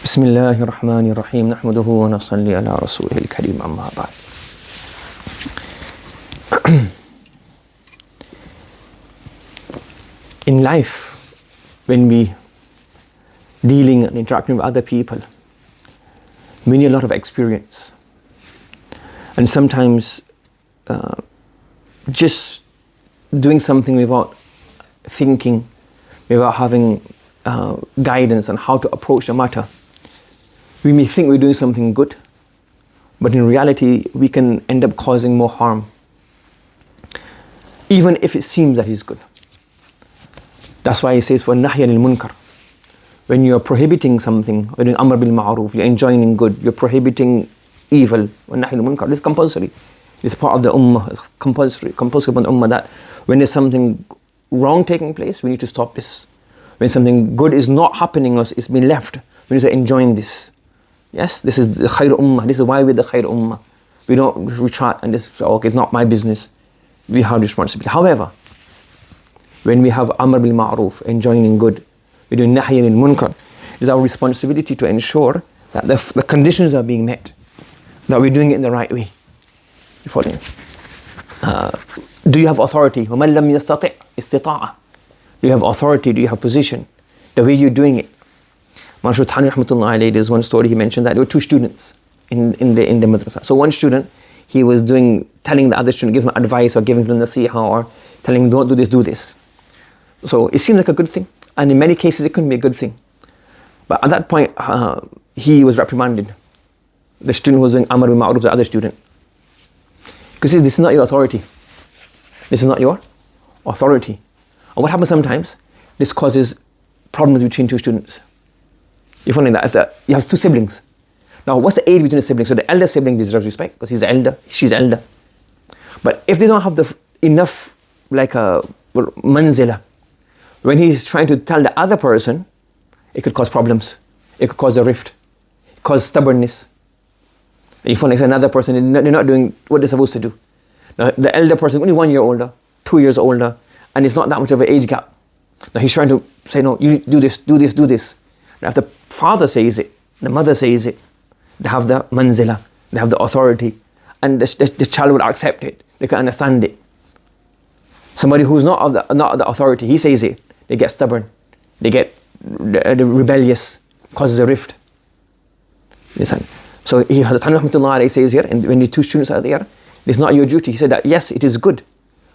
بسم الله الرحمن الرحيم نحمده ونصلي على رسوله الكريم أما بعد. In life, when we dealing and interacting with other people, we need a lot of experience. And sometimes just doing something without thinking, without having guidance on how to approach the matter, we may think we're doing something good, but in reality, we can end up causing more harm, even if it seems that it's good. That's why he says, for nahyan al-munkar, when you're prohibiting something, you're doing amr bil ma'ruf, you're enjoining good, you're prohibiting evil, nahyan al-munkar, this is compulsory. It's part of the ummah, it's compulsory upon the ummah that when there's something wrong taking place, we need to stop this. When something good is not happening or it's been left, we need to enjoy this. Yes, this is the khair ummah. This is why we're the khair ummah. We don't retreat and this, okay, it's not my business. We have responsibility. However, when we have amr bil ma'ruf, enjoining good, we're doing nahyan al munkar, it's our responsibility to ensure that the conditions are being met, that we're doing it in the right way. You follow me? Do you have authority? وَمَنْ لَمْ يَسْتَطِعْ إِسْتِطَاعَةً. Do you have authority? Do you have position? The way you're doing it. Marshal Thani rahmatullah alayhi, there's one story he mentioned that there were two students in the madrasa. So one student, he was telling the other student, giving him advice or giving him nasiha or telling him, don't do this, do this. So it seemed like a good thing. And in many cases, it couldn't be a good thing. But at that point, he was reprimanded. The student was doing amr bil ma'ruf, the other student. Because this is not your authority. This is not your authority. And what happens sometimes, this causes problems between two students. You find that you have two siblings. Now, what's the age between the siblings? So the elder sibling deserves respect because he's the elder, she's elder. But if they don't have enough like a manzila, when he's trying to tell the other person, it could cause problems. It could cause a rift, cause stubbornness. And you find like another person, they're not doing what they're supposed to do. Now, the elder person, only 1 year older, 2 years older, and it's not that much of an age gap. Now he's trying to say, no, you do this, do this, do this. Now if the father says it, the mother says it, they have the manzila, they have the authority, and the child will accept it, they can understand it. Somebody who's not the authority, he says it, they get stubborn, they get rebellious, causes a rift. Listen. So Hazrat Thani rahmatullah alayhi says here, and when the two students are there, it's not your duty. He said that yes, it is good,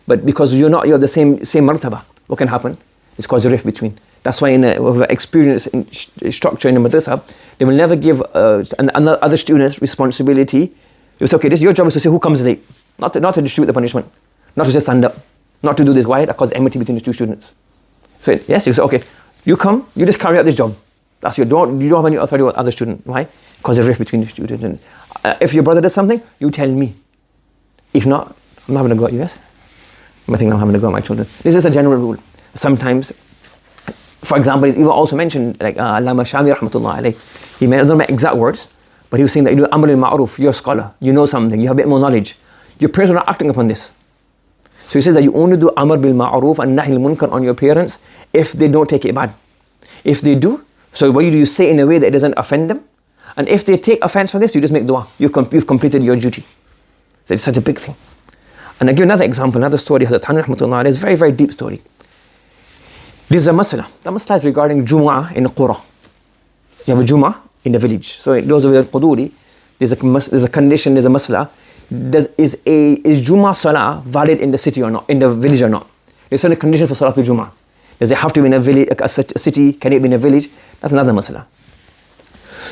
but because you're the same martaba, what can happen? It's caused a rift between. That's why in experience in structure in the madrasa, they will never give other students responsibility. It's okay, your job is to say who comes late, not to distribute the punishment, not to just stand up, not to do this. Why? That causes enmity between the two students. So yes, you say, okay, you come, you just carry out this job. That's you don't have any authority over other student. Why? Cause a rift between the students. And if your brother does something, you tell me. If not, I'm not having a go at you, yes? I think I'm having a go at my children. This is a general rule. Sometimes, for example, it's even also mentioned, like Allama Shami rahmatullah alayhi, he made, I don't know exact words, but he was saying that you do amr al-ma'ruf, you're a scholar, you know something, you have a bit more knowledge. Your parents are not acting upon this. So he says that you only do amr bil ma'ruf and nahi al-munkar on your parents if they don't take it bad. If they do, so what you say in a way that it doesn't offend them, and if they take offense from this, you just make dua. You've completed your duty. So it's such a big thing. And I give another example, another story, Hazrat Thani rahmatullah alayhi, it's a very, very deep story. This is a masala. The masala is regarding Jumu'ah in the Qura. You have a Jumu'ah in the village. So those of the Quduri, there's a condition, there's a masala. Is Jumu'ah Salah valid in the city or not, in the village or not? There's certain condition for Salatul Jumu'ah. Does it have to be in a village, a city? Can it be in a village? That's another masala.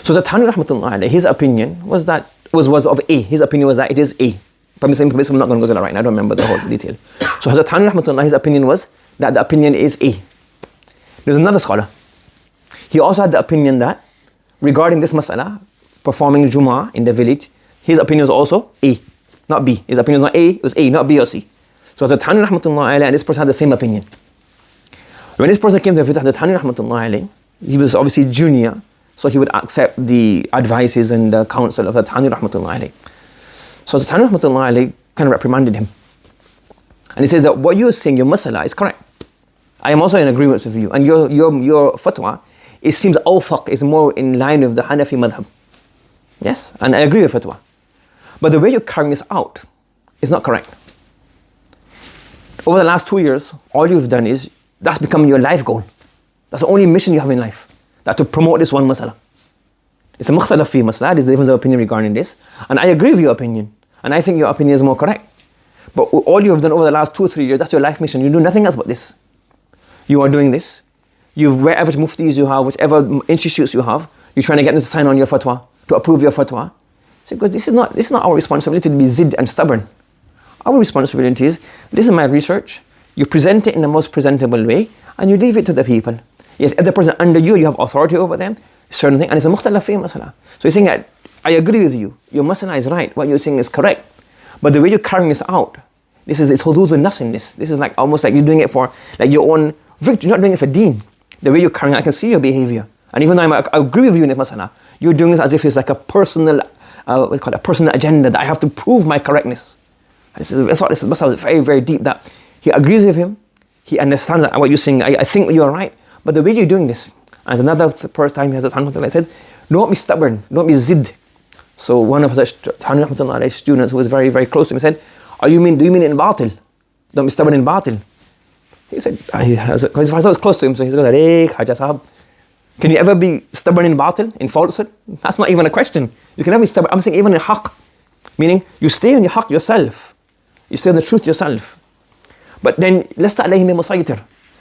So the Thani rahmatullah alayhi, his opinion was of A. His opinion was that it is A. I'm not going to go to that right now, I don't remember the whole detail. So Hazrat Thani rahmatullah, his opinion was that the opinion is A. There's another scholar. He also had the opinion that regarding this mas'ala, performing Jumu'ah in the village, his opinion was also A, not B. His opinion was not A, it was A, not B or C. So Hazrat Thani rahmatullah alayhi and this person had the same opinion. When this person came to visit Hazrat Thani rahmatullah alayhi, he was obviously junior, so he would accept the advices and the counsel of Hazrat Thani rahmatullah alayhi. So Hazrat Thani rahmatullah alayhi kind of reprimanded him. And he says that what you're saying, your masala, is correct. I am also in agreement with you. And your fatwa it seems awfaq is more in line with the Hanafi madhab. Yes, and I agree with fatwa. But the way you're carrying this out is not correct. Over the last 2 years, all you've done is, that's become your life goal. That's the only mission you have in life. That to promote this one masala. It's a mukhtalaf fi masala, there's a difference of opinion regarding this. And I agree with your opinion. And I think your opinion is more correct. But all you have done over the last 2 or 3 years, that's your life mission. You do nothing else but this. You are doing this. Wherever muftis you have, whichever institutes you have, you're trying to get them to sign on your fatwa, to approve your fatwa. So, because this is not our responsibility to be zid and stubborn. Our responsibility is, this is my research, you present it in the most presentable way, and you leave it to the people. Yes, if the person under you, you have authority over them, certain thing, and it's a mukhtalaf fi masala. So you're saying that, I agree with you, your masala is right, what you're saying is correct. But the way you're carrying this out, it's hudud al-nafs in this. This is like almost like you're doing it for like your own victory, you're not doing it for deen. The way you're carrying it, I can see your behavior. And even though I agree with you in this masala, you're doing this as if it's like a personal, a personal agenda that I have to prove my correctness. I thought this masala was very, very deep, that he agrees with him, he understands that what you're saying, I think you're right, but the way you're doing this, and another first time he has I said, don't be stubborn, don't be zid. So one of such students who was very, very close to him said, do you mean it in batil? Don't be stubborn in batil. He said, because I was close to him, so he said, hey, Haja Sahab, can you ever be stubborn in batil, in falsehood? That's not even a question. You can never be stubborn. I'm saying even in haqq, meaning you stay on your haqq yourself. You stay on the truth yourself. But then, lasta alayhim musaytir.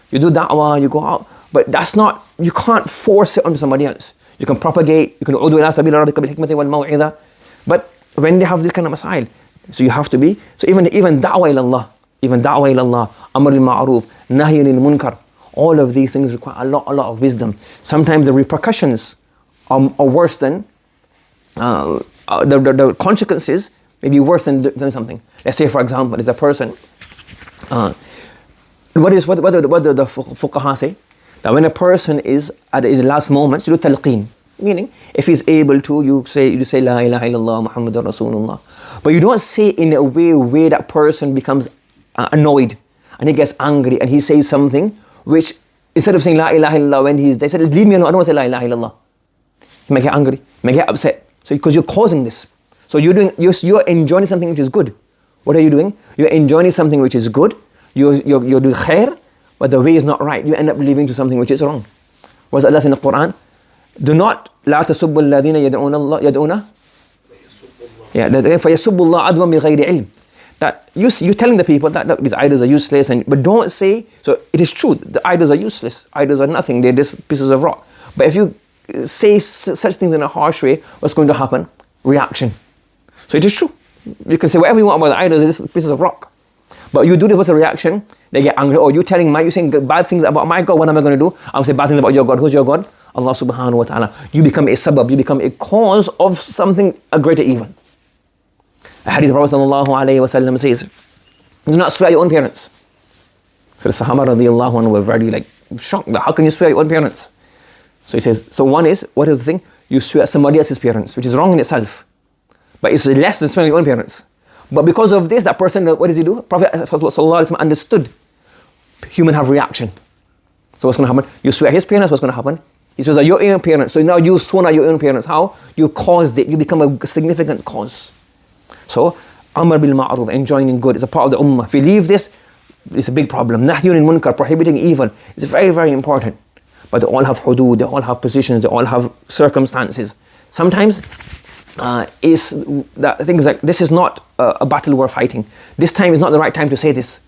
You do da'wah, you go out. But that's not, you can't force it onto somebody else. You can propagate, you can udu ila sabila rabbika bil hikmati wal maw'idha. But when they have this kind of masail, so you have to be, so even da'wah ila Allah, amr al-ma'ruf, nahy al-munkar, all of these things require a lot of wisdom. Sometimes the repercussions are worse than, the consequences may be worse than doing something. Let's say, for example, there's a person, what do the fuqaha say? That when a person is at the last moments, you do talqeen. Meaning, if he's able to, you say La ilaha illallah Muhammadur Rasulullah. But you don't say in a way that person becomes annoyed and he gets angry and he says something which, instead of saying La ilaha illallah, when they said, leave me alone, I don't want to say La ilaha illallah. He may get angry, he may get upset. So because you're causing this. So you're enjoying something which is good. What are you doing? You're enjoying something which is good. You're doing khair, but the way is not right. You end up leading to something which is wrong. What's Allah in the Quran? Do not لا تسبوا الذين يدعون الله يدعون فيسبوا الله عدوا بغير علم. That you're telling the people that these idols are useless, but don't say, so it is true, the idols are useless, idols are nothing, they're just pieces of rock. But if you say such things in a harsh way, what's going to happen? Reaction. So it is true. You can say whatever you want about the idols, it's just pieces of rock. But you do this, what's a reaction? They get angry. Oh, you're saying bad things about my God, what am I going to do? I'm saying bad things about your God. Who's your God? Allah subhanahu wa ta'ala. You become a sabab, you become a cause of something, a greater evil. A hadith of Prophet sallallahu alayhi wa sallam says, do not swear at your own parents. So the Sahaba radiallahu anhu were very shocked. How can you swear at your own parents? So he says, so one is, what is the thing? You swear at somebody else's parents, which is wrong in itself. But it's less than swearing at your own parents. But because of this, that person, what does he do? Prophet sallallahu alayhi wa sallam understood. Human have reaction. So what's going to happen? You swear at his parents, what's going to happen? He says, your own parents. So now you've sworn at your own parents. How? You caused it. You become a significant cause. So, amr bil ma'ruf, enjoining good, is a part of the ummah. If you leave this, it's a big problem. Nahyun al-munkar, prohibiting evil, is very, very important. But they all have hudud, they all have positions, they all have circumstances. Sometimes, things like, this is not a battle we're fighting. This time is not the right time to say this.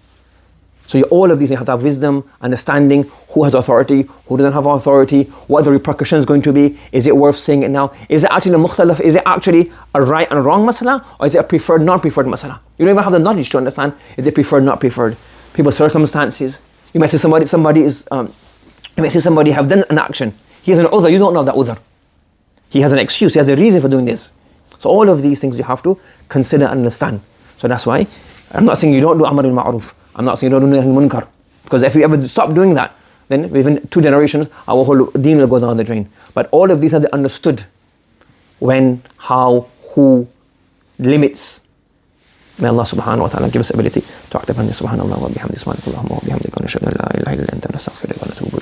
So all of these, you have to have wisdom, understanding who has authority, who doesn't have authority, what are the repercussions going to be, is it worth saying it now, is it actually a mukhtalaf, is it actually a right and wrong masala, or is it a preferred, non-preferred masala? You don't even have the knowledge to understand, is it preferred, not preferred? People's circumstances, you might say somebody have done an action, he has an udhr, you don't know that udhr. He has an excuse, he has a reason for doing this. So all of these things you have to consider and understand. So that's why, I'm not saying you don't do amr al-ma'ruf, I'm not saying you don't do nahy al-munkar, because if you ever stop doing that, then within 2 generations, our whole deen will go down the drain. But all of these are understood. When, how, who, limits. May Allah subhanahu wa ta'ala give us ability to act upon this. Subhanallah wa bihamdihi, subhanakallahumma wa bihamdika, wa nashhadu an la ilaha illa anta, nastaghfiruka wa natubu